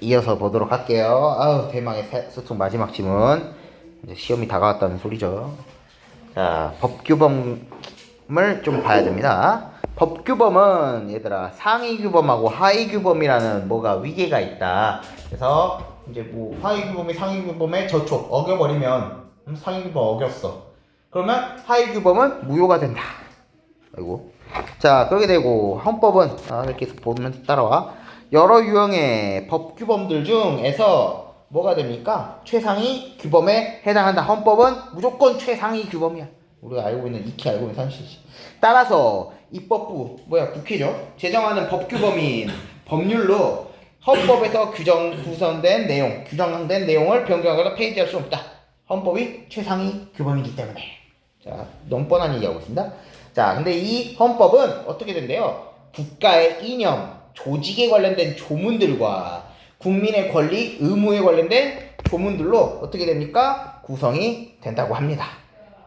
이어서 보도록 할게요. 아우, 대망의 소통 마지막 지문. 이제 시험이 다가왔다는 소리죠. 자, 법규범을 좀 봐야 됩니다. 법규범은 얘들아 상위 규범하고 하위 규범이라는 뭐가 위계가 있다. 그래서 이제 뭐 하위 규범이 상위 규범에 저촉 어겨버리면 상위 규범 어겼어. 그러면 하위 규범은 무효가 된다. 아이고. 자, 그렇게 되고 헌법은 이렇게 보면서 따라와. 여러 유형의 법규범들 중에서 뭐가 됩니까? 최상위 규범에 해당한다. 헌법은 무조건 최상위 규범이야. 우리가 알고 있는 익히 알고 있는 사실이지. 따라서 입법부 국회죠. 제정하는 법규범인 법률로 헌법에서 규정된 내용을 변경하거나 폐지할 수 없다. 헌법이 최상위 규범이기 때문에. 자, 너무 뻔한 얘기하고 있습니다. 자, 근데 이 헌법은 어떻게 된대요? 국가의 이념, 조직에 관련된 조문들과 국민의 권리, 의무에 관련된 조문들로 어떻게 됩니까? 구성이 된다고 합니다.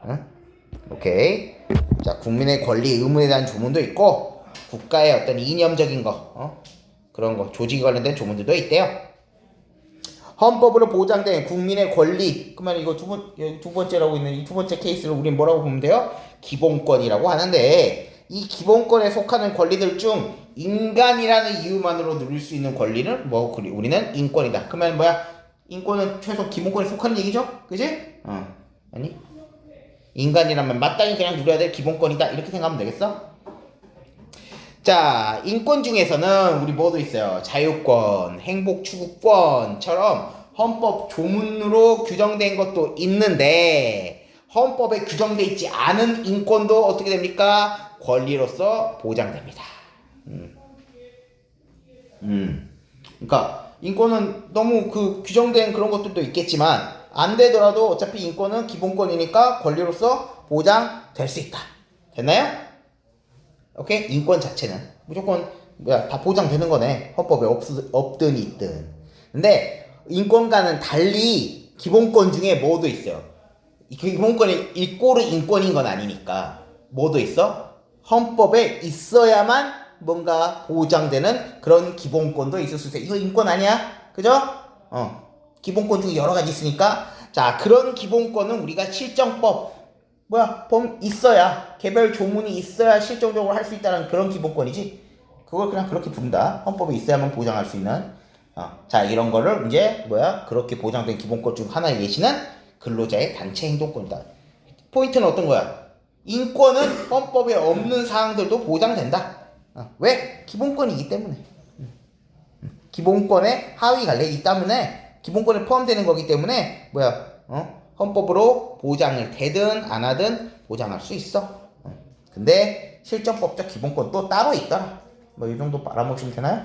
응? 오케이. 자, 국민의 권리, 의무에 대한 조문도 있고 국가의 어떤 이념적인 거, 그런 거, 조직에 관련된 조문들도 있대요. 헌법으로 보장된 국민의 권리, 그러면 이거 두 번째라고 있는 이 두 번째 케이스를 우린 뭐라고 보면 돼요? 기본권이라고 하는데, 이 기본권에 속하는 권리들 중 인간이라는 이유만으로 누릴 수 있는 권리는 우리는 인권이다. 그러면 인권은 최소 기본권에 속하는 얘기죠? 그지? 아니, 인간이라면 마땅히 그냥 누려야 될 기본권이다. 이렇게 생각하면 되겠어? 자, 인권 중에서는 우리 뭐도 있어요? 자유권, 행복추구권처럼 헌법 조문으로 규정된 것도 있는데, 헌법에 규정돼 있지 않은 인권도 어떻게 됩니까? 권리로서 보장됩니다. 그러니까 인권은 너무 규정된 그런 것들도 있겠지만 안 되더라도 어차피 인권은 기본권이니까 권리로서 보장될 수 있다. 됐나요? 오케이? 인권 자체는 무조건 다 보장되는 거네. 헌법에 없든 있든. 근데 인권과는 달리 기본권 중에 뭐도 있어요. 기본권이 이꼬르 인권인 건 아니니까 뭐도 있어? 헌법에 있어야만 뭔가 보장되는 그런 기본권도 있을 수 있어요. 이거 인권 아니야? 그죠? 기본권 중에 여러 가지 있으니까. 자, 그런 기본권은 우리가 실정법 있어야, 개별 조문이 있어야 실질적으로 할 수 있다는 그런 기본권이지. 그걸 그냥 그렇게 부른다. 헌법에 있어야만 보장할 수 있는. 자, 이런 거를 이제 그렇게 보장된 기본권 중 하나의 예시는 근로자의 단체 행동권이다. 포인트는 어떤 거야? 인권은 헌법에 없는 사항들도 보장된다. 왜? 기본권이기 때문에. 기본권의 하위 관례이기 때문에 기본권에 포함되는 거기 때문에 헌법으로 보장을 되든 안 하든 보장할 수 있어. 근데 실정법적 기본권 또 따로 있더라. 이 정도 알아보시면 되나요?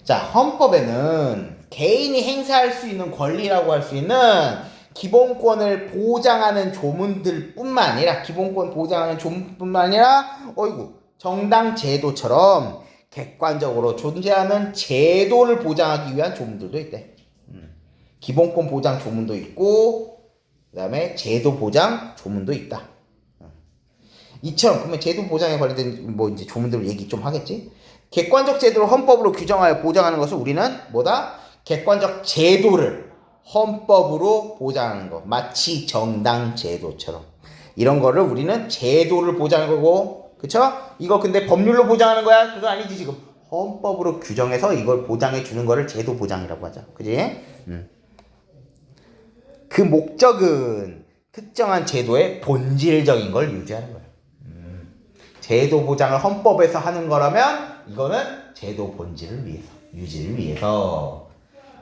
자, 헌법에는 개인이 행사할 수 있는 권리라고 할 수 있는 기본권을 보장하는 조문들 뿐만 아니라 정당 제도처럼 객관적으로 존재하는 제도를 보장하기 위한 조문들도 있대. 기본권 보장 조문도 있고 그 다음에 제도 보장 조문도 있다. 이처럼 그러면 제도 보장에 관련된 이제 조문들을 얘기 좀 하겠지. 객관적 제도를 헌법으로 규정하여 보장하는 것을 우리는 객관적 제도를 헌법으로 보장하는 거. 마치 정당 제도처럼. 이런 거를 우리는 제도를 보장하는 거고, 그쵸? 이거 근데 법률로 보장하는 거야? 그거 아니지, 지금. 헌법으로 규정해서 이걸 보장해 주는 거를 제도 보장이라고 하죠. 그지? 그 목적은 특정한 제도의 본질적인 걸 유지하는 거예요. 제도 보장을 헌법에서 하는 거라면 이거는 제도 본질을 위해서, 유지를 위해서.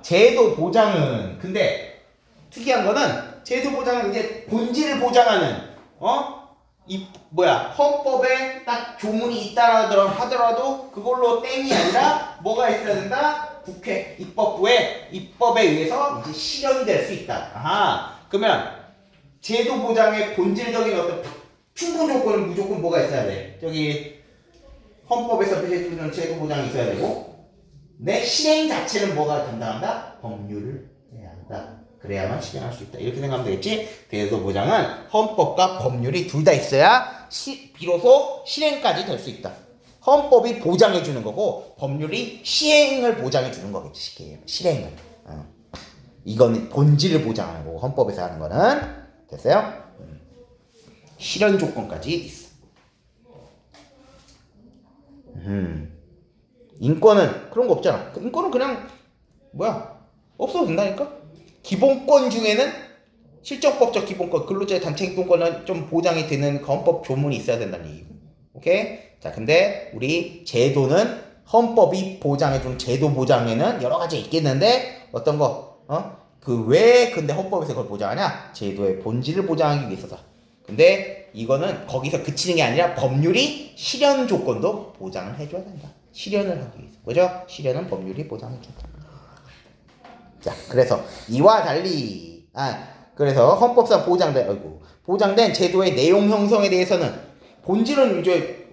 제도 보장은 근데 특이한 거는 제도 보장은 이제 본질을 보장하는 헌법에 딱 조문이 있다라 하더라도 그걸로 땡이 아니라 뭐가 있어야 된다? 국회 입법부에 입법에 의해서 이제 실현이 될 수 있다. 그러면 제도 보장의 본질적인 어떤 충분 조건은 무조건 뭐가 있어야 돼? 헌법에서 해주는 제도 보장이 있어야 되고, 내 실행 자체는 뭐가 담당한다? 법률을 해야 한다. 그래야만 실행할 수 있다. 이렇게 생각하면 되겠지? 제도 보장은 헌법과 법률이 둘 다 있어야 비로소 실행까지 될 수 있다. 헌법이 보장해 주는 거고 법률이 시행을 보장해 주는 거겠지. 쉽게 얘기하면 실행을. 이거는 본질을 보장하는 거고 헌법에서 하는 거는 됐어요? 실현 조건까지 있어. 인권은 그런 거 없잖아. 인권은 그냥 뭐야? 없어도 된다니까? 기본권 중에는 실정법적 기본권, 근로자의 단체 행동권은 좀 보장이 되는 헌법 조문이 있어야 된다는 얘기고. 오케이? 자, 근데 우리 제도는 헌법이 보장해준 제도 보장에는 여러 가지 있겠는데 어떤 거? 그 왜 근데 헌법에서 그걸 보장하냐? 제도의 본질을 보장하기 위해서다. 근데 이거는 거기서 그치는 게 아니라 법률이 실현 조건도 보장을 해줘야 된다. 실현을 하기 위해서. 그죠? 실현은 법률이 보장해준다. 자, 그래서 이와 달리 그래서 헌법상 보장된 제도의 내용 형성에 대해서는 본질은 이제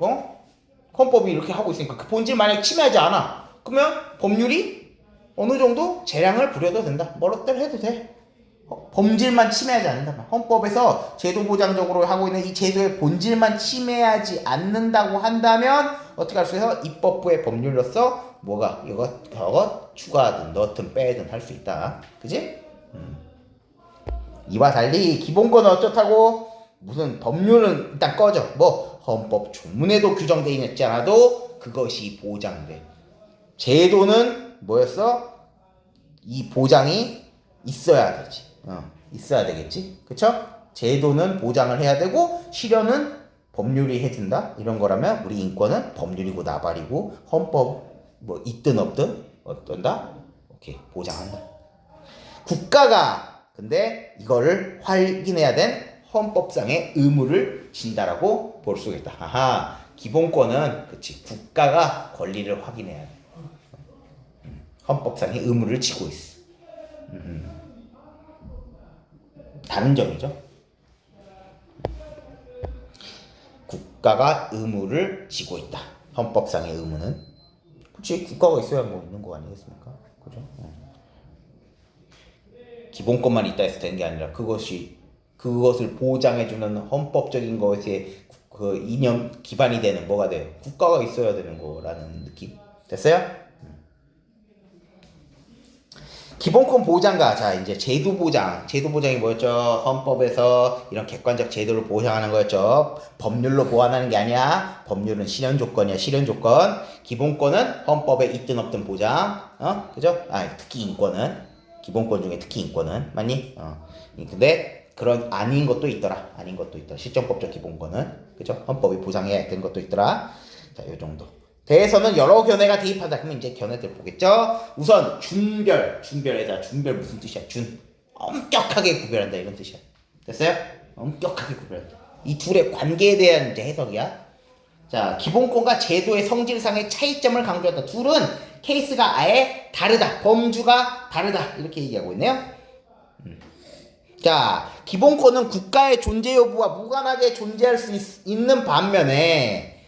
헌법이 이렇게 하고 있으니까 그 본질 만약 침해하지 않아. 그러면 법률이 어느 정도 재량을 부려도 된다. 뭐렇들 해도 돼. 본질만 침해하지 않는다. 헌법에서 제도 보장적으로 하고 있는 이 제도의 본질만 침해하지 않는다고 한다면 어떻게 할 수 있어? 입법부의 법률로서 뭐가 저것 추가하든 넣든 빼든 할 수 있다. 그지? 이와 달리 기본권은 어쩌다고 무슨 법률은 일단 꺼져. 뭐 헌법 조문에도 규정되어 있지 않아도 그것이 보장돼. 제도는 뭐였어? 이 보장이 있어야 되지. 있어야 되겠지. 그쵸? 제도는 보장을 해야 되고 실현은 법률이 해준다. 이런 거라면 우리 인권은 법률이고 나발이고 헌법 뭐 있든 없든 어떤다? 오케이, 보장한다. 국가가 근데 이거를 확인해야 된 헌법상의 의무를 진다라고 볼 수 있다. 아하, 기본권은 그치 국가가 권리를 확인해야 돼. 헌법상의 의무를 지고 있어. 다른 점이죠. 국가가 의무를 지고 있다. 헌법상의 의무는 그치 국가가 있어야 뭐 있는 거 아니겠습니까? 그죠? 기본권만 있다 해서 되는 게 아니라 그것을 보장해주는 헌법적인 것에 그 이념 기반이 되는 뭐가 돼요? 국가가 있어야 되는 거라는 느낌. 됐어요? 기본권 보장과 자 이제 제도 보장이 뭐였죠? 헌법에서 이런 객관적 제도를 보장하는 거였죠. 법률로 보완하는 게 아니야. 법률은 실현 조건이야. 실현 조건. 기본권은 헌법에 있든 없든 보장. 그죠? 특히 인권은 기본권 중에 특히 인권은 맞니? 근데 그런 아닌 것도 있더라. 실정법적 기본권은 그죠? 헌법이 보장해야 되는 것도 있더라. 자, 요 정도. 대해서는 여러 견해가 대입한다. 그러면 이제 견해들 보겠죠. 우선 준별 무슨 뜻이야? 엄격하게 구별한다 이런 뜻이야. 됐어요? 엄격하게 구별한다. 이 둘의 관계에 대한 이제 해석이야. 자, 기본권과 제도의 성질상의 차이점을 강조한다. 둘은 케이스가 아예 다르다. 범주가 다르다. 이렇게 얘기하고 있네요. 자, 기본권은 국가의 존재 여부와 무관하게 존재할 수 있는 반면에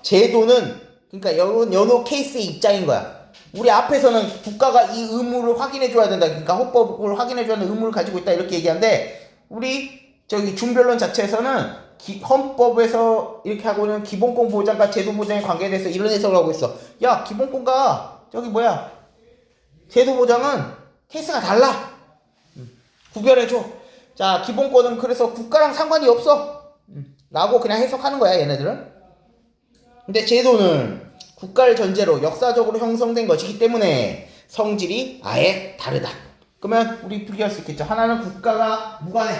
제도는 그러니까 여러 케이스의 입장인 거야. 우리 앞에서는 국가가 이 의무를 확인해줘야 된다. 그러니까 헌법을 확인해줘야 하는 의무를 가지고 있다. 이렇게 얘기하는데 우리 저기 준별론 자체에서는 헌법에서 이렇게 하고 있는 기본권 보장과 제도 보장의 관계에 대해서 이런 해석을 하고 있어. 야, 기본권과 제도 보장은 케이스가 달라. 구별해줘. 자, 기본권은 그래서 국가랑 상관이 없어. 라고 그냥 해석하는 거야, 얘네들은. 근데 제도는 국가를 전제로 역사적으로 형성된 것이기 때문에 성질이 아예 다르다. 그러면 우리 비교할 수 있겠죠. 하나는 국가가 무관해.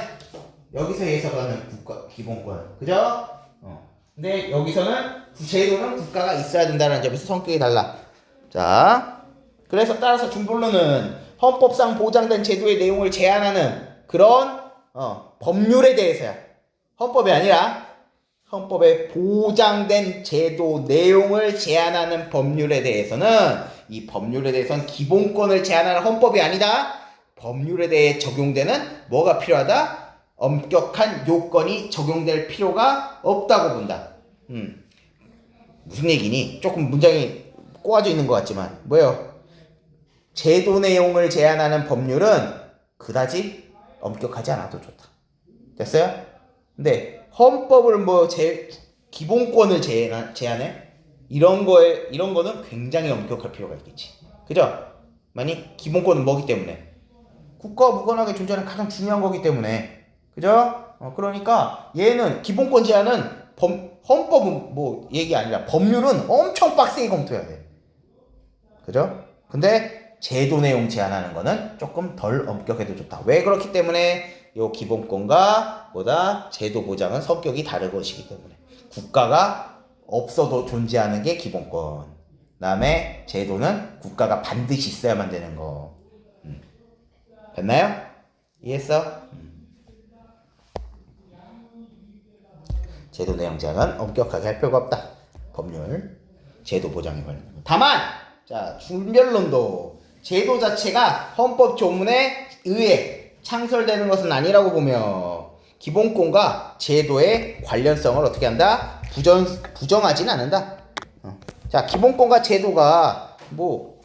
여기서 해석하는 국가 기본권, 그죠? 근데 여기서는 제도는 국가가 있어야 된다는 점에서 성격이 달라. 자, 그래서 따라서 준본론은 헌법상 보장된 제도의 내용을 제한하는 그런 법률에 대해서야. 헌법이 아니라 헌법에 보장된 제도 내용을 제한하는 법률에 대해서는 이 법률에 대해서는 기본권을 제한하는 헌법이 아니다. 법률에 대해 적용되는 뭐가 필요하다? 엄격한 요건이 적용될 필요가 없다고 본다. 무슨 얘기니? 조금 문장이 꼬아져 있는 것 같지만 뭐예요? 제도 내용을 제한하는 법률은 그다지 엄격하지 않아도 좋다. 됐어요? 근데 헌법을 기본권을 제한해? 이런 거는 굉장히 엄격할 필요가 있겠지. 그죠? 만약 기본권은 뭐기 때문에 국가와 무관하게 존재하는 가장 중요한 거기 때문에. 그죠? 그러니까 얘는 기본권 제한은 헌법은 뭐 얘기 아니라 법률은 엄청 빡세게 검토해야 돼. 그죠? 근데 제도 내용 제한하는 거는 조금 덜 엄격해도 좋다. 왜 그렇기 때문에 요 기본권과 보다 제도 보장은 성격이 다른 것이기 때문에 국가가 없어도 존재하는 게 기본권. 그다음에 제도는 국가가 반드시 있어야만 되는 거. 됐나요? 이해했어? 제도 내용 제한은 엄격하게 할 필요가 없다. 법률, 제도 보장에 관련된 거. 다만, 자, 준별론도 제도 자체가 헌법 조문에 의해 창설되는 것은 아니라고 보며 기본권과 제도의 관련성을 어떻게 한다? 부정하진 않는다. 자, 기본권과 제도가 뭐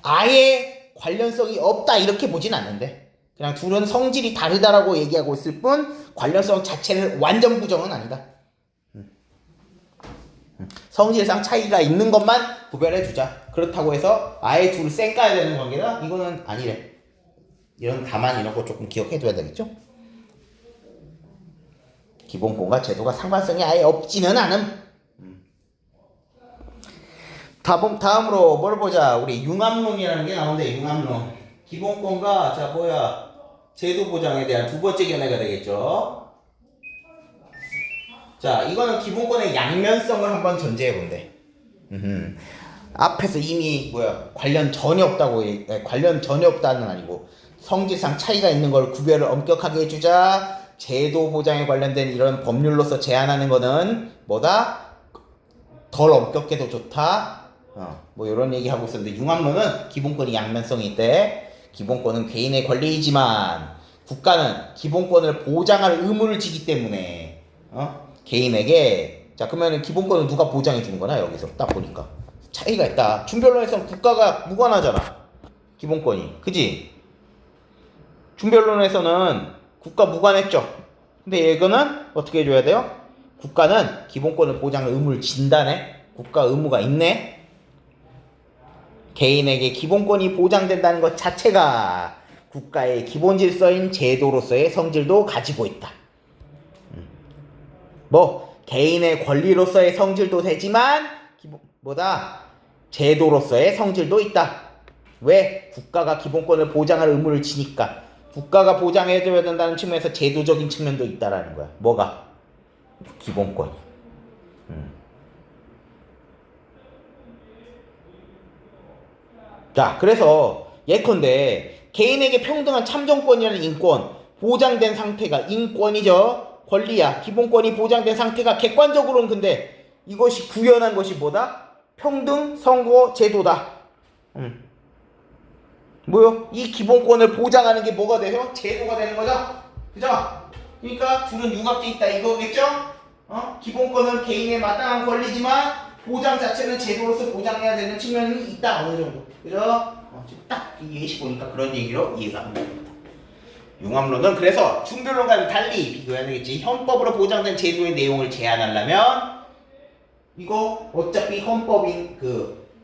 아예 관련성이 없다 이렇게 보진 않는데 그냥 둘은 성질이 다르다라고 얘기하고 있을 뿐 관련성 자체를 완전 부정은 아니다. 성질상 차이가 있는 것만 구별해주자. 그렇다고 해서 아예 둘을 쌩까야 되는 관계다? 이거는 아니래. 다만 이런 거 조금 기억해둬야 되겠죠? 기본권과 제도가 상관성이 아예 없지는 않음. 다음으로 뭘 보자. 우리 융합론이라는 게 나오는데 융합론. 기본권과 제도 보장에 대한 두 번째 견해가 되겠죠. 자, 이거는 기본권의 양면성을 한번 전제해 본대. 앞에서 이미 관련 전혀 없다는 아니고 성질상 차이가 있는 걸 구별을 엄격하게 해주자. 제도 보장에 관련된 이런 법률로서 제한하는 거는 덜 엄격해도 좋다. 뭐 이런 얘기 하고 있었는데 융합론은 기본권이 양면성이 있대. 기본권은 개인의 권리이지만 국가는 기본권을 보장할 의무를 지기 때문에 개인에게. 자, 그러면 기본권은 누가 보장해 주는 거나 여기서 딱 보니까 차이가 있다. 준별론에서는 국가가 무관하잖아. 기본권이. 그지? 준별론에서는 국가 무관했죠. 근데 이거는 어떻게 해줘야 돼요? 국가는 기본권을 보장할 의무를 진다네. 국가 의무가 있네. 개인에게 기본권이 보장된다는 것 자체가 국가의 기본 질서인 제도로서의 성질도 가지고 있다. 개인의 권리로서의 성질도 되지만 제도로서의 성질도 있다. 왜? 국가가 기본권을 보장할 의무를 지니까. 국가가 보장해줘야 된다는 측면에서 제도적인 측면도 있다라는 거야. 뭐가? 기본권이. 자, 그래서 예컨대 개인에게 평등한 참정권이라는 인권 보장된 상태가 인권이죠. 권리야. 기본권이 보장된 상태가 객관적으로는 근데 이것이 구현한 것이 평등 선거 제도다. 이 기본권을 보장하는 게 뭐가 돼요? 제도가 되는 거죠. 그죠? 그러니까 둘은 융합돼 있다 이거겠죠? 기본권은 개인의 마땅한 권리지만 보장 자체는 제도로서 보장해야 되는 측면이 있다. 어느 정도. 그죠? 지금 딱 예시 보니까 그런 얘기로 이해가 안 됩니다. 융합론은 그래서 준별론과는 달리 비교해야 되겠지. 헌법으로 보장된 제도의 내용을 제한하려면 이거 어차피 헌법인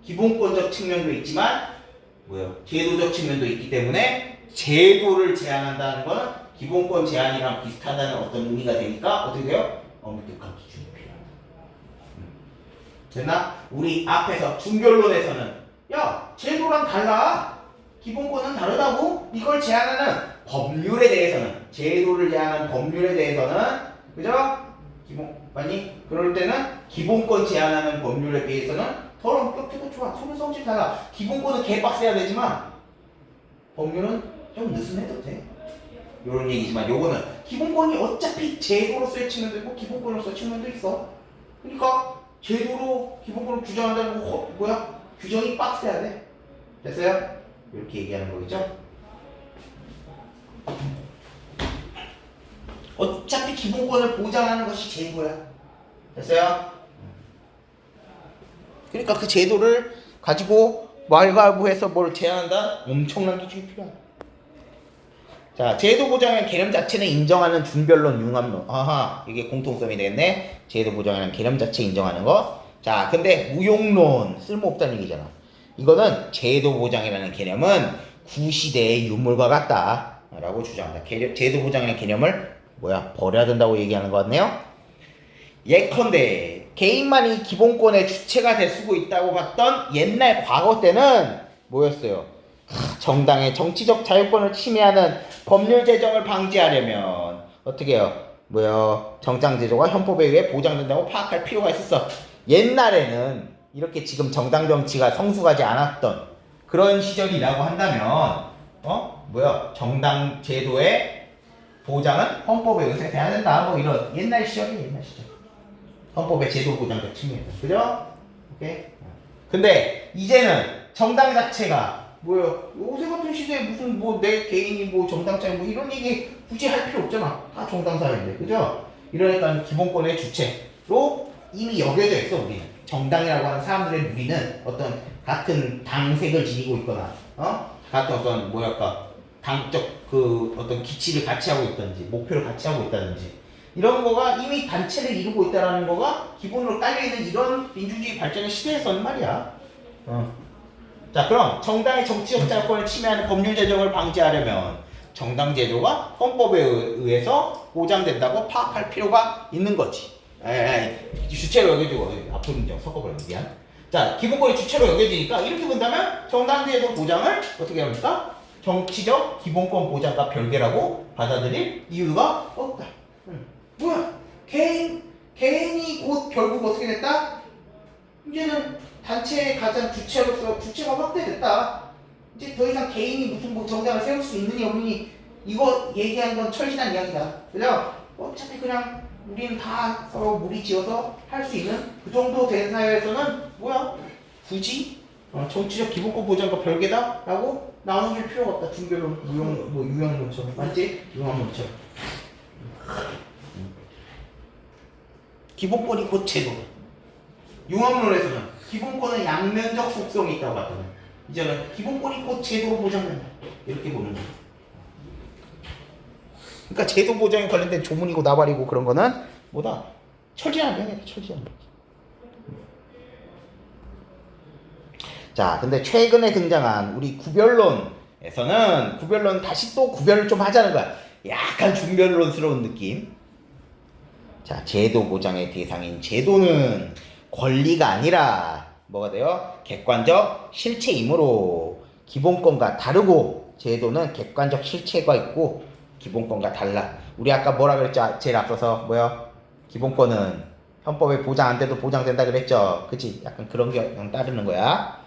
기본권적 측면도 있지만 제도적 측면도 있기 때문에 제도를 제한한다는 거는 기본권 제한이랑 비슷하다는 어떤 의미가 되니까 어떻게 돼요? 엄격한 기준이 필요하다. 됐나? 우리 앞에서 준별론에서는 제도랑 달라. 기본권은 다르다고. 이걸 제한하는 법률에 대해서는 제도를 제한하는 법률에 대해서는 그죠? 그럴 때는 기본권 제한하는 법률에 비해서는 덜 엄격해도 좋아. 서로 성질 달라. 기본권은 개빡세야 되지만 법률은 좀 느슨해도 돼. 요런 얘기지만 요거는 기본권이 어차피 제도로서의 측면도 있고 기본권으로서의 측면도 있어. 그러니까 제도로 기본권을 규정한다는 거 규정이 빡세야 돼. 됐어요? 이렇게 얘기하는 거겠죠? 어차피 기본권을 보장하는 것이 제도야. 됐어요? 그러니까 그 제도를 가지고 말가부해서 뭘 제한한다? 엄청난 기준이 필요하다. 자, 제도 보장의 개념 자체는 인정하는 준별론, 융합론. 이게 공통점이 되겠네. 제도 보장이라는 개념 자체 인정하는 거. 자, 근데 무용론 쓸모없다는 얘기잖아. 이거는 제도 보장이라는 개념은 구시대의 유물과 같다라고 주장한다. 제도 보장이라는 개념을 버려야 된다고 얘기하는 것 같네요. 예컨대 개인만이 기본권의 주체가 될 수 있다고 봤던 옛날 과거 때는 뭐였어요? 정당의 정치적 자유권을 침해하는 법률 제정을 방지하려면 어떻게 해요? 정당 제도가 헌법에 의해 보장된다고 파악할 필요가 있었어. 옛날에는 이렇게 지금 정당 정치가 성숙하지 않았던 그런 시절이라고 한다면 정당 제도의 보장은 헌법에 의해서 돼야 된다. 이런 옛날 시절. 헌법의 제도 보장적 측면에서. 그죠? 오케이? 근데 이제는 정당 자체가 요새 같은 시대에 무슨 내 개인이 정당차에 이런 얘기 굳이 할 필요 없잖아. 다 정당사회인데. 그죠? 이러니까 기본권의 주체로 이미 여겨져 있어, 우리는. 정당이라고 하는 사람들의 무리는 어떤 같은 당색을 지니고 있거나, 같은 어떤, 당적 어떤 기치를 같이 하고 있든지, 목표를 같이 하고 있다든지, 이런 거가 이미 단체를 이루고 있다는 거가 기본으로 깔려있는 이런 민주주의 발전의 시대에서는 말이야. 자, 그럼 정당의 정치적 자유권을 침해하는 법률 제정을 방지하려면 정당 제도가 헌법에 의해서 보장된다고 파악할 필요가 있는 거지. 주체로 여겨지고 앞으로 섞어버려 미안. 자, 기본권이 주체로 여겨지니까 이렇게 본다면 정당 제도 보장을 어떻게 합니까? 정치적 기본권 보장과 별개라고 받아들일 이유가 없다. 개인이 곧 결국 어떻게 됐다? 이제는 단체의 가장 주체가 확대됐다. 이제 더 이상 개인이 무슨 정당을 세울 수 있느니 없느니 이거 얘기한 건 철진한 이야기다. 그죠? 어차피 그냥 우리는 다 서로 무리지어서 할 수 있는 그 정도 된 사회에서는 굳이 정치적 기본권 보장과 별개다라고 나눠줄 필요가 없다. 중별론, 유형론처럼 맞지? 융합론처럼. 기본권이 곧 제도. 융합론에서는 기본권은 양면적 속성이 있다고 봤거든. 이제는 기본권이 곧 제도로 보장된다. 이렇게 보는 거야. 그러니까 제도 보장에 관련된 조문이고 나발이고 그런 거는 철저한 변이다. 철저한 변이. 자, 근데 최근에 등장한 우리 구별론에서는 다시 또 구별을 좀 하자는 거야. 약간 중별론스러운 느낌. 자, 제도 보장의 대상인 제도는 권리가 아니라 뭐가 돼요? 객관적 실체이므로 기본권과 다르고 제도는 객관적 실체가 있고 기본권과 달라. 우리 아까 뭐라 그랬죠? 제일 앞서서 기본권은 헌법에 보장 안 돼도 보장된다 그랬죠? 그치? 약간 그런 게 따르는 거야.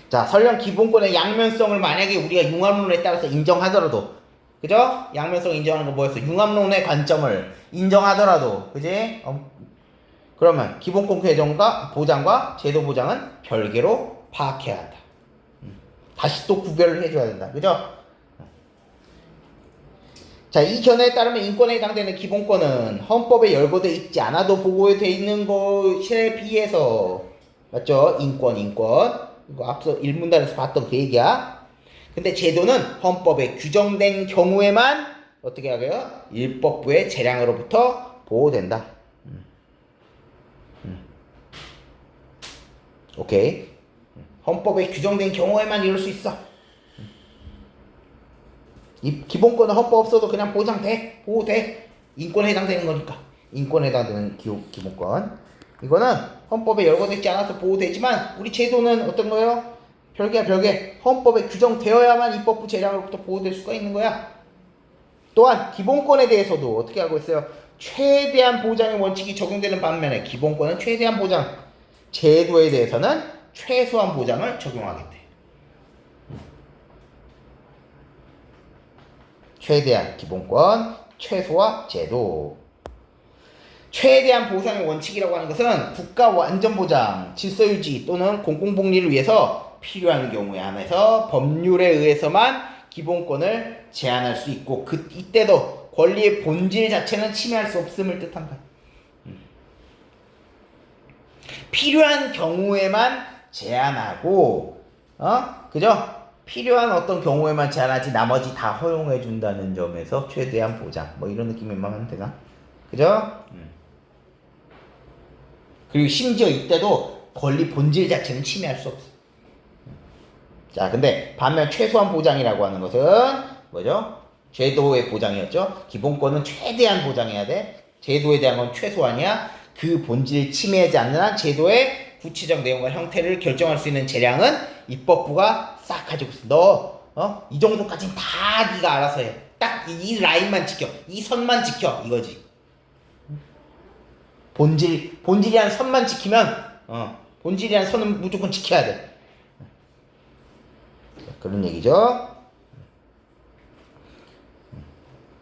자, 설령 기본권의 양면성을 만약에 우리가 융합론에 따라서 인정하더라도, 그죠? 양면성 인정하는 거 뭐였어? 융합론의 관점을 인정하더라도, 그지? 그러면 기본권 개정과 보장과 제도 보장은 별개로 파악해야 한다. 다시 또 구별을 해줘야 된다. 그죠? 자, 이 견해에 따르면 인권에 해당되는 기본권은 헌법에 열거되어 있지 않아도 보호되어 있는 것에 비해서, 맞죠? 인권. 이거 앞서 1문단에서 봤던 그 얘기야. 근데 제도는 헌법에 규정된 경우에만 어떻게 하게요? 일법부의 재량으로부터 보호된다. 오케이. 헌법에 규정된 경우에만 이럴 수 있어. 이 기본권은 헌법 없어도 그냥 보장돼, 보호돼. 인권에 해당되는 거니까. 인권에 해당되는 기본권. 이거는 헌법에 열거되지 않아서 보호되지만 우리 제도는 어떤 거예요? 별개야, 별개. 헌법에 규정되어야만 입법부 재량으로부터 보호될 수가 있는 거야. 또한 기본권에 대해서도 어떻게 하고 있어요? 최대한 보장의 원칙이 적용되는 반면에 기본권은 최대한 보장, 제도에 대해서는 최소한 보장을 적용하겠대. 최대한 기본권, 최소화 제도. 최대한 보상의 원칙이라고 하는 것은 국가 안전보장, 질서유지 또는 공공복리를 위해서 필요한 경우에 한해서 법률에 의해서만 기본권을 제한할 수 있고 이때도 권리의 본질 자체는 침해할 수 없음을 뜻한다. 필요한 경우에만 제한하고 그죠? 필요한 어떤 경우에만 제한하지 나머지 다 허용해 준다는 점에서 최대한 보장 이런 느낌만 하면 되나? 그죠? 그리고 심지어 이때도 권리 본질 자체는 침해할 수 없어. 자, 근데 반면 최소한 보장이라고 하는 것은 뭐죠? 제도의 보장이었죠. 기본권은 최대한 보장해야 돼. 제도에 대한 건 최소한이야. 그 본질을 침해하지 않는 한 제도의 구체적 내용과 형태를 결정할 수 있는 재량은 입법부가 싹 가지고 있어. 이 정도까지는 다 네가 알아서 해. 딱 이 라인만 지켜. 이 선만 지켜. 이거지. 본질이란 선만 지키면, 본질이란 선은 무조건 지켜야 돼. 그런 얘기죠.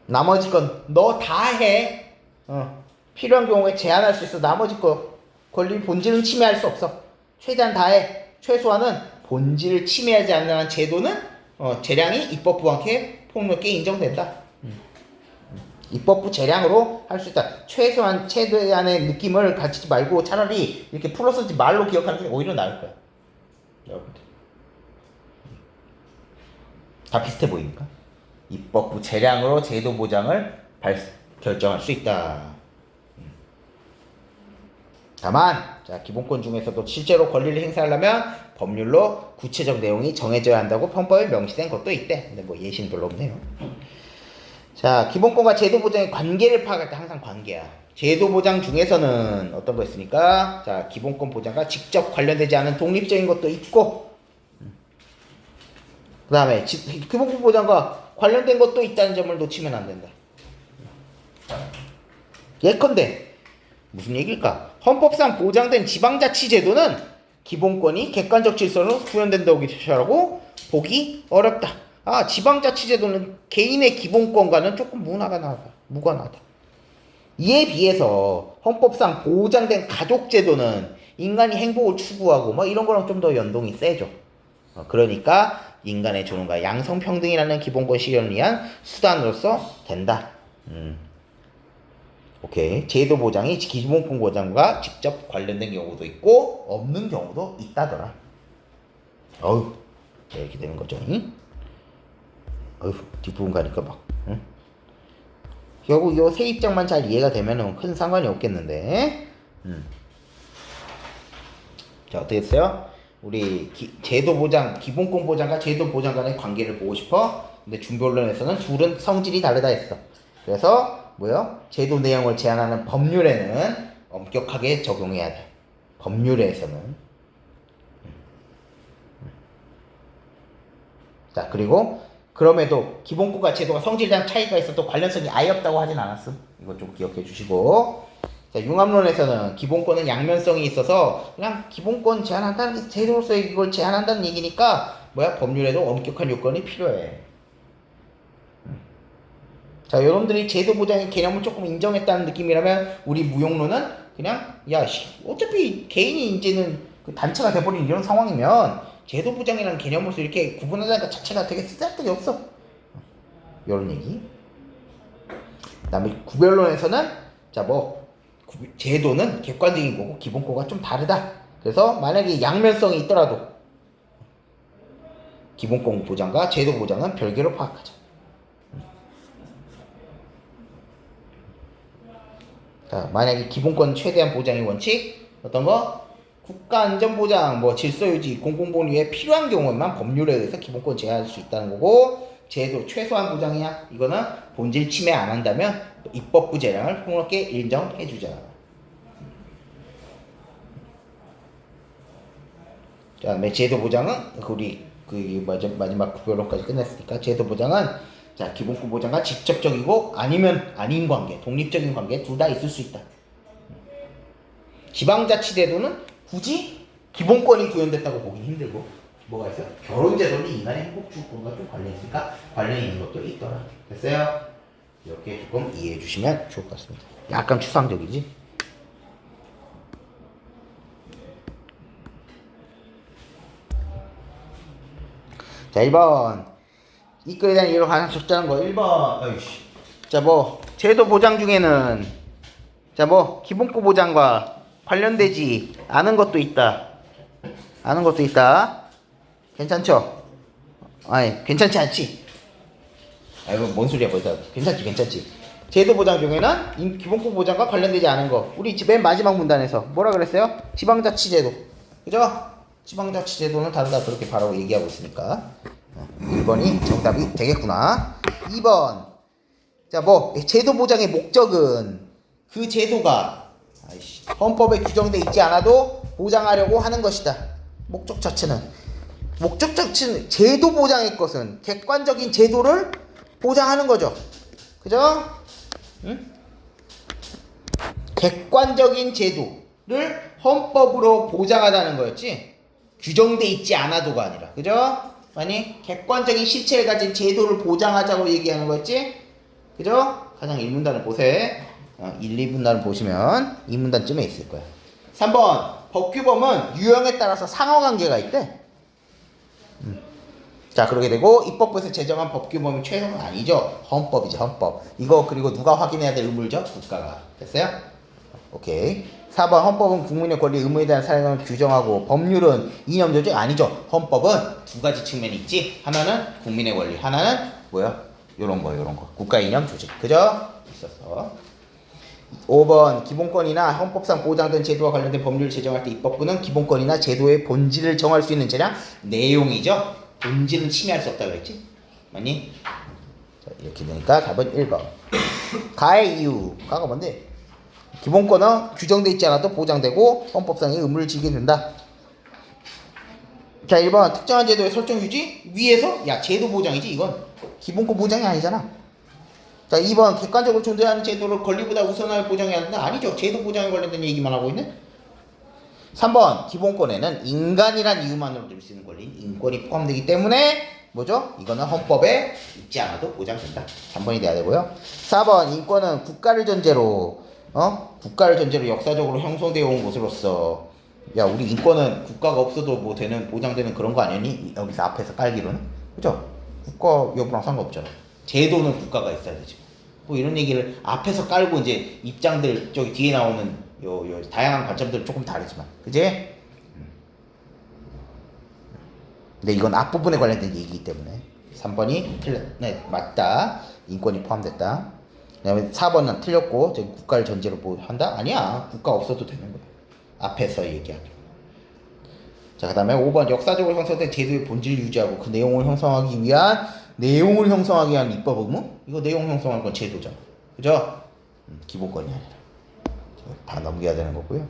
나머지 건 너 다 해. 필요한 경우에 제한할 수 있어. 나머지 거 권리 본질은 침해할 수 없어. 최대한 다 해. 최소한은 본질을 침해하지 않는 한 제도는 재량이 입법부와 함께 폭넓게 인정된다. 입법부 재량으로 할 수 있다. 최대한의 느낌을 가지지 말고 차라리 이렇게 풀어쓰지 말로 기억하는 게 오히려 나을 거야. 여러분들. 다 비슷해 보입니까? 입법부 재량으로 제도 보장을 결정할 수 있다. 다만 자, 기본권 중에서도 실제로 권리를 행사하려면 법률로 구체적 내용이 정해져야 한다고 헌법에 명시된 것도 있대. 근데 뭐 예시는 별로 없네요. 자, 기본권과 제도 보장의 관계를 파악할 때 항상 관계야. 제도 보장 중에서는 어떤 거 있습니까? 자, 기본권 보장과 직접 관련되지 않은 독립적인 것도 있고, 그 다음에 기본권 보장과 관련된 것도 있다는 점을 놓치면 안 된다. 예컨대 무슨 얘기일까? 헌법상 보장된 지방자치제도는 기본권이 객관적 질서로 구현된다고 보기 어렵다. 아, 지방자치제도는 개인의 기본권과는 조금 무관하다. 이에 비해서 헌법상 보장된 가족제도는 인간이 행복을 추구하고 뭐 이런 거랑 좀 더 연동이 세죠. 그러니까 인간의 존엄과 양성평등이라는 기본권 실현을 위한 수단으로서 된다. 오케이. 제도 보장이 기본권 보장과 직접 관련된 경우도 있고 없는 경우도 있다더라. 어휴, 이렇게 되는 거죠. 응? 어휴, 뒷부분 가니까 막. 응? 결국 요 세 입장만 잘 이해가 되면은 큰 상관이 없겠는데. 자, 어떻게 했어요? 우리 제도 보장, 기본권 보장과 제도 보장 간의 관계를 보고 싶어. 근데 준비론에서는 둘은 성질이 다르다 했어. 그래서 뭐요? 제도 내용을 제한하는 법률에는 엄격하게 적용해야 돼. 법률에서는. 자, 그리고 그럼에도 기본권과 제도가 성질상 차이가 있어도 관련성이 아예 없다고 하진 않았음. 이거 좀 기억해 주시고. 자, 융합론에서는 기본권은 양면성이 있어서 그냥 기본권 제한한다는 제도로서 이걸 제한한다는 얘기니까 법률에도 엄격한 요건이 필요해. 자, 여러분들이 제도 보장의 개념을 조금 인정했다는 느낌이라면 우리 무용론은 그냥 어차피 개인이 이제는 그 단체가 돼버린 이런 상황이면 제도 보장이라는 개념으로서 이렇게 구분하다는 것 자체가 되게 쓸데가 없어. 이런 얘기. 그 다음에 구별론에서는 제도는 객관적인 거고 기본권과 좀 다르다. 그래서 만약에 양면성이 있더라도 기본권 보장과 제도 보장은 별개로 파악하자. 자, 만약에 기본권 최대한 보장의 원칙, 어떤 거? 국가안전보장, 질서유지, 공공본위에 필요한 경우에만 법률에 의해서 기본권 제한할 수 있다는 거고, 제도 최소한 보장이야. 이거는 본질 침해 안 한다면 입법부 재량을 폭넓게 인정해주자. 자, 제도 보장은 우리 마지막 구별론까지 끝냈으니까 제도 보장은 자, 기본권 보장과 직접적이고 아니면 아닌 관계, 독립적인 관계 둘 다 있을 수 있다. 지방자치제도는 굳이 기본권이 구현됐다고 보기 힘들고 뭐가 있어요? 결혼제도는 인간의 행복주권과 좀 관련있으니까 관련이 있는 것도 있더라. 됐어요? 이렇게 조금 이해해 주시면 좋을 것 같습니다. 약간 추상적이지? 자, 1번 이끌에 대한 이유를 가장 적절한 거 1번. 자, 제도 보장 중에는 기본권 보장과 관련되지 않은 것도 있다. 괜찮죠? 아니, 괜찮지 않지? 아이고, 뭔 소리야, 벌써. 괜찮지. 제도 보장 중에는 기본권 보장과 관련되지 않은 거. 우리 맨 마지막 문단에서 뭐라 그랬어요? 지방자치제도. 그죠? 지방자치제도는 다르다 그렇게 바로 얘기하고 있으니까 1번이 정답이 되겠구나. 2번. 자, 뭐 제도 보장의 목적은 그 제도가 헌법에 규정돼 있지 않아도 보장하려고 하는 것이다. 목적 자체는 제도 보장의 것은 객관적인 제도를 보장하는 거죠. 그죠? 응? 객관적인 제도를 헌법으로 보장하다는 거였지 규정돼 있지 않아도가 아니라. 그죠? 아니 객관적인 실체를 가진 제도를 보장하자고 얘기하는 거였지. 그죠? 가장 1문단을 보세요. 1, 2문단을 보시면 2문단쯤에 있을 거야. 3번 법규범은 유형에 따라서 상호관계가 있대. 자, 그렇게 되고 입법부에서 제정한 법규범이 최소는 아니죠. 헌법이지, 헌법. 이거 그리고 누가 확인해야 될 의무죠? 국가가. 됐어요? 오케이. 4번 헌법은 국민의 권리 의무에 대한 사용을 규정하고 법률은 이념 조직 아니죠. 헌법은 두 가지 측면이 있지. 하나는 국민의 권리, 하나는 뭐야? 요런 거. 국가 이념 조직. 그죠? 있었어. 5번 기본권이나 헌법상 보장된 제도와 관련된 법률을 제정할 때 입법부는 기본권이나 제도의 본질을 정할 수 있는 재량 내용이죠. 본질은 침해할 수 없다 그랬지? 맞니? 자, 이렇게 되니까 답은 1번. 가의 이유. 가가 뭔데? 기본권은 규정돼 있지 않아도 보장되고 헌법상의 의무를 지게 된다. 자, 1번 특정한 제도의 설정 유지 위에서 야 제도 보장이지 이건 기본권 보장이 아니잖아. 자, 2번 객관적으로 존재하는 제도를 권리보다 우선할 보장해야 한다. 아니죠. 제도 보장에 관련된 얘기만 하고 있네. 3번 기본권에는 인간이란 이유만으로 누릴 수 있는 권리인 인권이 포함되기 때문에 뭐죠? 이거는 헌법에 있지 않아도 보장된다. 3번이 돼야 되고요. 4번 인권은 국가를 전제로 역사적으로 형성되어 온 것으로서 야 우리 인권은 국가가 없어도 뭐 되는 보장되는 그런 거 아니니? 여기서 앞에서 깔기로는 그죠? 국가 여부랑 상관없잖아. 제도는 국가가 있어야 되지. 뭐 이런 얘기를 앞에서 깔고 이제 입장들 저기 뒤에 나오는 요 다양한 관점들은 조금 다르지만, 그지? 근데 이건 앞부분에 관련된 얘기이기 때문에 3번이 네, 맞다. 인권이 포함됐다. 그 다음에 4번은 틀렸고 저기 국가를 전제로 뭐 한다? 아니야. 국가 없어도 되는 거야. 앞에서 얘기하기로. 자, 그 다음에 5번 역사적으로 형성된 제도의 본질을 유지하고 그 내용을 형성하기 위한 입법 의무? 이거 내용 형성하는 건 제도잖아. 그죠? 기본권이 아니라. 다 넘겨야 되는 거고요.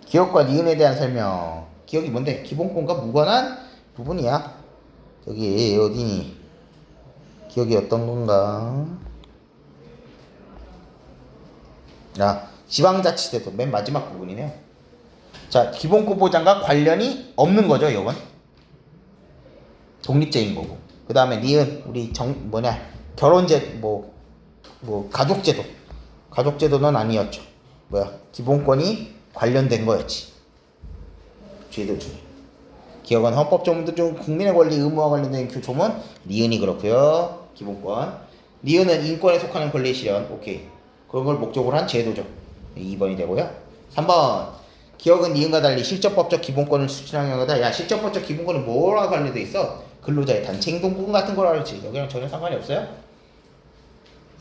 기억과 니은에 대한 설명. 기억이 뭔데? 기본권과 무관한 부분이야. 저기 어디니? 기억이 어떤 건가? 지방자치제도 맨 마지막 부분이네요. 자, 기본권 보장과 관련이 없는 거죠, 이건. 독립제인 거고. 그 다음에 니은 우리 결혼제 가족제도. 가족제도는 아니었죠. 기본권이 관련된 거였지. 제도 중에. 기억은 헌법 조문도 중 국민의 권리 의무와 관련된 조문 니은이 그렇고요. 기본권. 니은은 인권에 속하는 권리의 실현. 오케이. 그런 걸 목적으로 한 제도죠. 2번이 되고요. 3번. 기억은 니은과 달리 실적법적 기본권을 수출하는 거다. 야, 실적법적 기본권은 뭐랑 관련돼 있어? 근로자의 단체 행동권 같은 거라 그러지. 여기랑 전혀 상관이 없어요.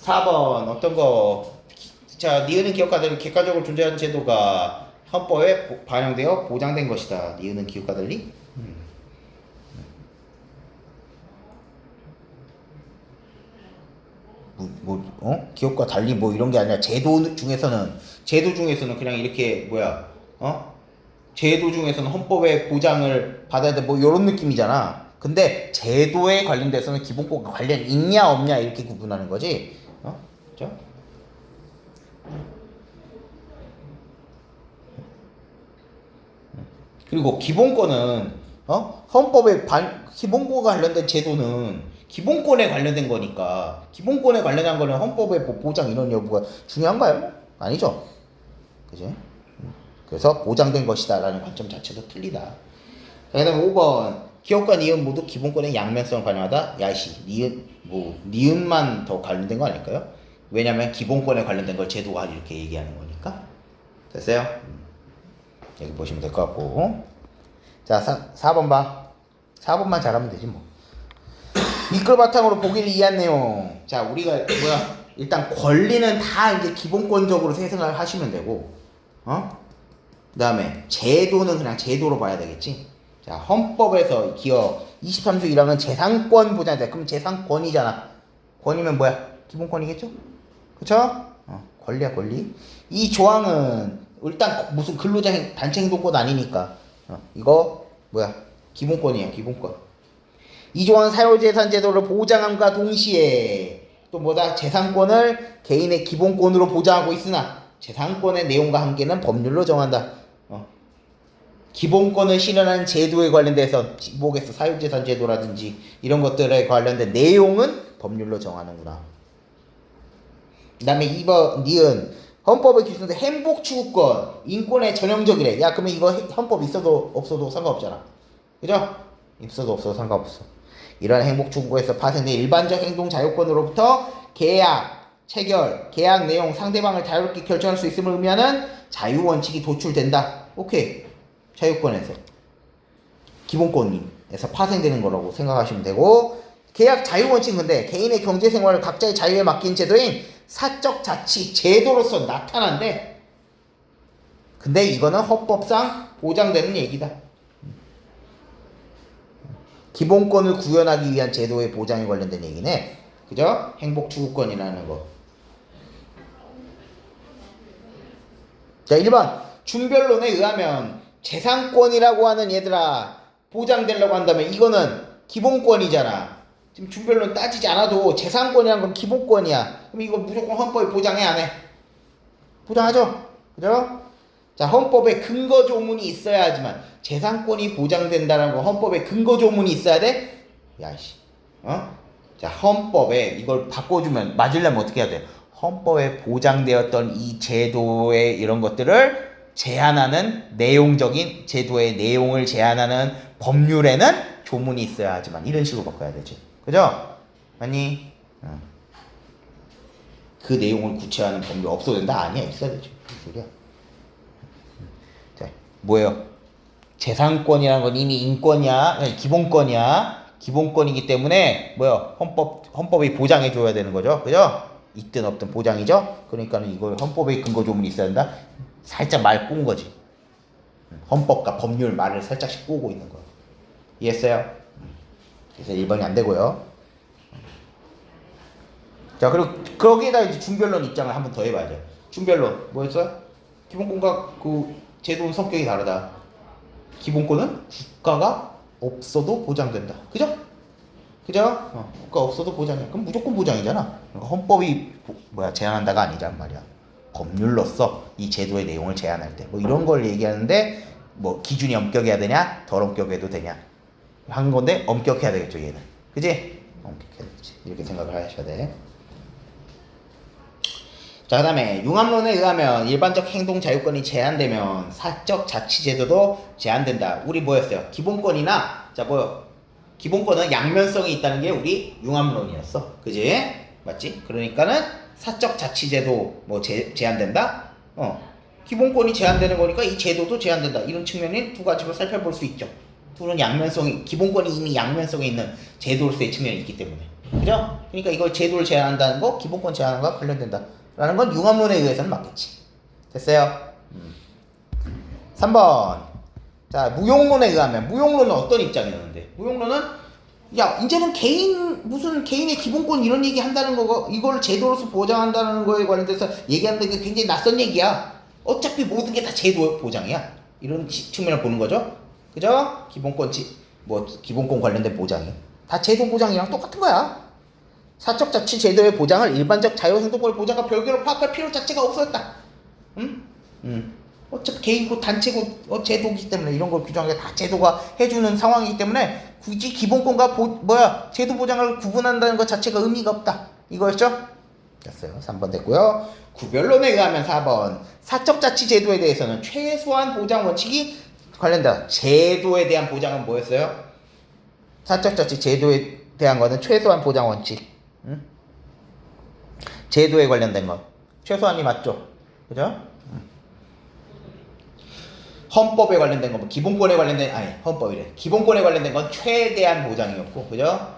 4번 어떤 거? 자, 니은은 기업가 달리 객관적으로 존재하는 제도가 헌법에 반영되어 보장된 것이다. 니은은 기업가 달리? 기업과 달리 뭐 이런 게 아니라 제도 중에서는 그냥 이렇게 제도 중에서는 헌법의 보장을 받아야 돼 뭐 이런 느낌이잖아. 근데 제도에 관련돼서는 기본권과 관련 있냐 없냐 이렇게 구분하는 거지. 그죠? 그리고 기본권은 헌법에 기본권과 관련된 제도는 기본권에 관련된 거니까 기본권에 관련한 거는 헌법의 보장 이런 여부가 중요한가요? 아니죠. 그지? 그래서 보장된 것이다 라는 관점 자체도 틀리다. 자, 그 다음에 5번 기업과 니은 모두 기본권의 양면성을 반영하다. 야씨 니은만 더 관련된 거 아닐까요? 왜냐면 기본권에 관련된 걸 제도가 이렇게 얘기하는 거니까. 됐어요? 여기 보시면 될 것 같고. 자, 4번 봐. 4번만 잘하면 되지 뭐. 이끌 바탕으로 보기를 이해한 내용. 자, 우리가 일단 권리는 다 이제 기본권적으로 생각을 하시면 되고, 그다음에 제도는 그냥 제도로 봐야 되겠지. 자, 헌법에서 기업 23조 1항은 재산권 보장이다. 그럼 재산권이잖아. 권이면 뭐야? 기본권이겠죠? 그쵸? 권리야, 권리. 이 조항은 일단 무슨 근로자 단체 행동권 아니니까 이거 뭐야? 기본권이야, 기본권. 이 조항은 사유재산 제도를 보장함과 동시에 또 뭐다? 재산권을 개인의 기본권으로 보장하고 있으나 재산권의 내용과 한계는 법률로 정한다. 기본권을 실현하는 제도에 관련돼서 뭐겠어? 사유재산 제도라든지 이런 것들에 관련된 내용은 법률로 정하는구나. 그 다음에 2번 니은 헌법에 규정된 행복 추구권 인권의 전형적이래. 야, 그러면 이거 헌법 있어도 없어도 상관없잖아. 그죠? 있어도 없어도 상관없어. 이러한 행복 추구에서 파생된 일반적 행동 자유권으로부터 계약, 체결, 계약 내용, 상대방을 자유롭게 결정할 수 있음을 의미하는 자유원칙이 도출된다. 오케이. 자유권에서 기본권에서 파생되는 거라고 생각하시면 되고, 계약 자유원칙은 근데 개인의 경제생활을 각자의 자유에 맡긴 제도인 사적 자치 제도로서 나타난대. 근데 이거는 헌법상 보장되는 얘기다. 기본권을 구현하기 위한 제도의 보장에 관련된 얘기네. 그죠? 행복추구권이라는 거. 자, 1번 준변론에 의하면 재산권이라고 하는 얘들아 보장되려고 한다면 이거는 기본권이잖아. 지금 준변론 따지지 않아도 재산권이라는 건 기본권이야. 그럼 이거 무조건 헌법이 보장해 안 해? 보장하죠? 그죠? 자, 헌법에 근거 조문이 있어야 하지만 재산권이 보장된다는 거 헌법에 근거 조문이 있어야 돼? 야씨, 자, 헌법에 이걸 바꿔주면 맞으려면 어떻게 해야 돼? 헌법에 보장되었던 이 제도의 이런 것들을 제한하는 내용적인 제도의 내용을 제한하는 법률에는 조문이 있어야 하지만 이런 식으로 바꿔야 되지. 그죠? 아니, 그 내용을 구체화하는 법률 없어도 된다? 아니야, 있어야 되지. 무슨 소리야? 자, 뭐예요? 재산권이라는 건 이미 인권이야, 아니, 기본권이야. 기본권이기 때문에 뭐요? 헌법이 보장해줘야 되는 거죠. 그죠? 있든 없든 보장이죠. 그러니까는 이걸 헌법의 근거 조문이 있어야 된다. 살짝 말 꾼 거지. 헌법과 법률 말을 살짝씩 꼬고 있는 거야. 이해했어요? 그래서 1번이 안 되고요. 자, 그리고 거기에다 이제 준변론 입장을 한번 더 해봐야죠. 준변론 뭐였어요? 기본권과 그 제도는 성격이 다르다. 기본권은 국가가 없어도 보장된다. 그죠? 그죠? 국가 없어도 보장이야. 그럼 무조건 보장이잖아. 그러니까 헌법이 제한한다가 아니란 말이야. 법률로서 이 제도의 내용을 제한할 때 뭐 이런 걸 얘기하는데, 뭐 기준이 엄격해야 되냐 덜 엄격해도 되냐 한 건데 엄격해야 되겠죠, 얘는. 그지? 엄격해야 되지. 이렇게 생각을 하셔야 돼. 자, 그 다음에 융합론에 의하면 일반적 행동 자유권이 제한되면 사적 자치 제도도 제한된다. 우리 뭐였어요? 기본권이나, 자, 기본권은 양면성이 있다는 게 우리 융합론이었어. 그지? 맞지? 그러니까는 사적 자치 제도 뭐 제한된다? 기본권이 제한되는 거니까 이 제도도 제한된다. 이런 측면인 두 가지로 살펴볼 수 있죠. 둘은 양면성이, 기본권이 이미 양면성에 있는 제도로서의 측면이 있기 때문에. 그죠? 그러니까 이걸 제도를 제한한다는 거, 기본권 제한하는 것과 관련된다. 라는 건 융합론에 의해서는 맞겠지. 됐어요? 3번. 자, 무용론에 의하면, 무용론은 어떤 입장이었는데? 무용론은, 야, 이제는 무슨 개인의 기본권 이런 얘기 한다는 거, 이걸 제도로서 보장한다는 거에 관련돼서 얘기하는 게 굉장히 낯선 얘기야. 어차피 모든 게 다 제도 보장이야. 이런 측면을 보는 거죠. 그죠? 기본권 관련된 보장이. 다 제도 보장이랑 똑같은 거야. 사적 자치 제도의 보장을 일반적 자유행동권의 보장과 별개로 파악할 필요 자체가 없어졌다. 어차피 개인고 단체고 제도이기 때문에 이런 걸 규정하는 게 다 제도가 해주는 상황이기 때문에 굳이 기본권과 제도 보장을 구분한다는 것 자체가 의미가 없다. 이거였죠? 됐어요. 3번 됐고요. 구별론에 의하면 4번. 사적 자치 제도에 대해서는 최소한 보장 원칙이 관련된다. 제도에 대한 보장은 뭐였어요? 사적 자치 제도에 대한 거는 최소한 보장 원칙. 제도에 관련된 것 최소한이 맞죠? 그죠? 헌법에 관련된 건 기본권에 관련된, 아니 헌법이래, 기본권에 관련된 건 최대한 보장이었고, 그죠?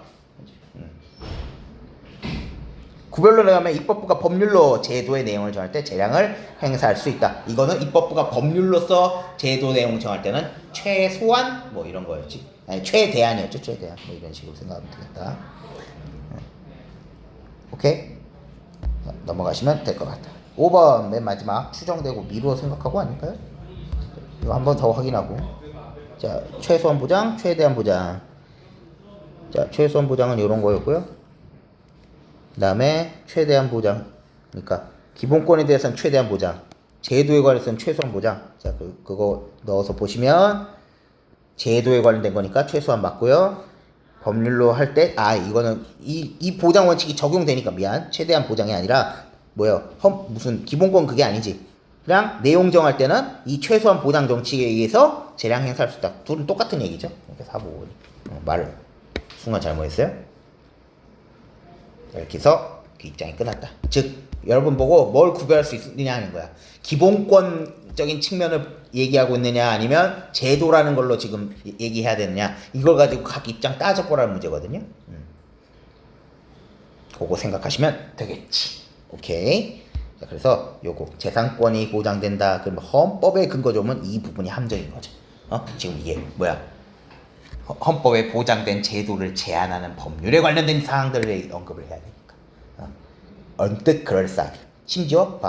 구별로 내가면 입법부가 법률로 제도의 내용을 정할 때 재량을 행사할 수 있다. 이거는 입법부가 법률로서 제도 내용 정할 때는 최소한 뭐 이런 거였지. 아니 최대한이었죠. 최대한. 뭐 이런 식으로 생각하면 되겠다. 오케이? 자, 넘어가시면 될 것 같다. 5번 맨 마지막 추정되고 미루어 생각하고 아닐까요? 이거 한 번 더 확인하고. 자, 최소한 보장, 최대한 보장. 자, 최소한 보장은 이런 거였고요. 그 다음에 최대한 보장. 그러니까 기본권에 대해서는 최대한 보장. 제도에 관해서는 최소한 보장. 자, 그거 넣어서 보시면 제도에 관련된 거니까 최소한 맞고요. 법률로 할 때, 이거는 이 보장 원칙이 적용되니까 미안. 최대한 보장이 아니라 뭐요? 무슨 기본권 그게 아니지. 그냥 내용 정할 때는 이 최소한 보장 정칙에 의해서 재량 행사할 수 있다. 둘은 똑같은 얘기죠. 이렇게 4, 5, 말을 순간 잘못했어요. 이렇게 해서 그 입장이 끝났다. 즉 여러분 보고 뭘 구별할 수 있느냐 하는 거야. 기본권적인 측면을 얘기하고 있느냐 아니면 제도라는 걸로 지금 얘기해야 되느냐, 이걸 가지고 각 입장 따져보라는 문제거든요. 그거 생각하시면 되겠지. 오케이. 자, 그래서 요거 재산권이 보장된다. 그러면 헌법의 근거 조문 이 부분이 함정인 거죠. 지금 이게 뭐야? 헌법에 보장된 제도를 제한하는 법률에 관련된 사항들을 언급을 해야 되니까. 언뜻 그럴싸하게. 심지어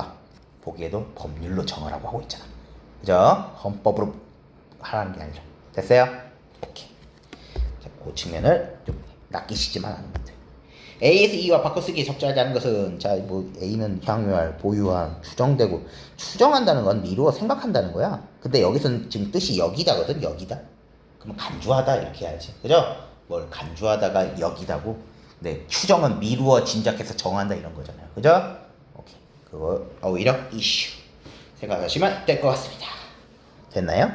보기에도 법률로 정하라고 하고 있잖아. 그죠? 헌법으로 하라는 게 아니라. 됐어요? 오케이. 자, 그 측면을 좀 낚이시지만 않으면 돼. A에서 E와 바꿔쓰기에 적절하지 않은 것은, 자, 뭐 A는 향유할, 보유한, 추정되고, 추정한다는 건 미루어 생각한다는 거야. 근데 여기서는 지금 뜻이 여기다거든. 여기다. 그럼 간주하다 이렇게 해야지. 그죠? 뭘 간주하다가 여기다고. 네, 추정은 미루어 짐작해서 정한다 이런 거잖아요. 그죠? 오케이. 그거 오히려 이슈 생각하시면 될 것 같습니다. 됐나요?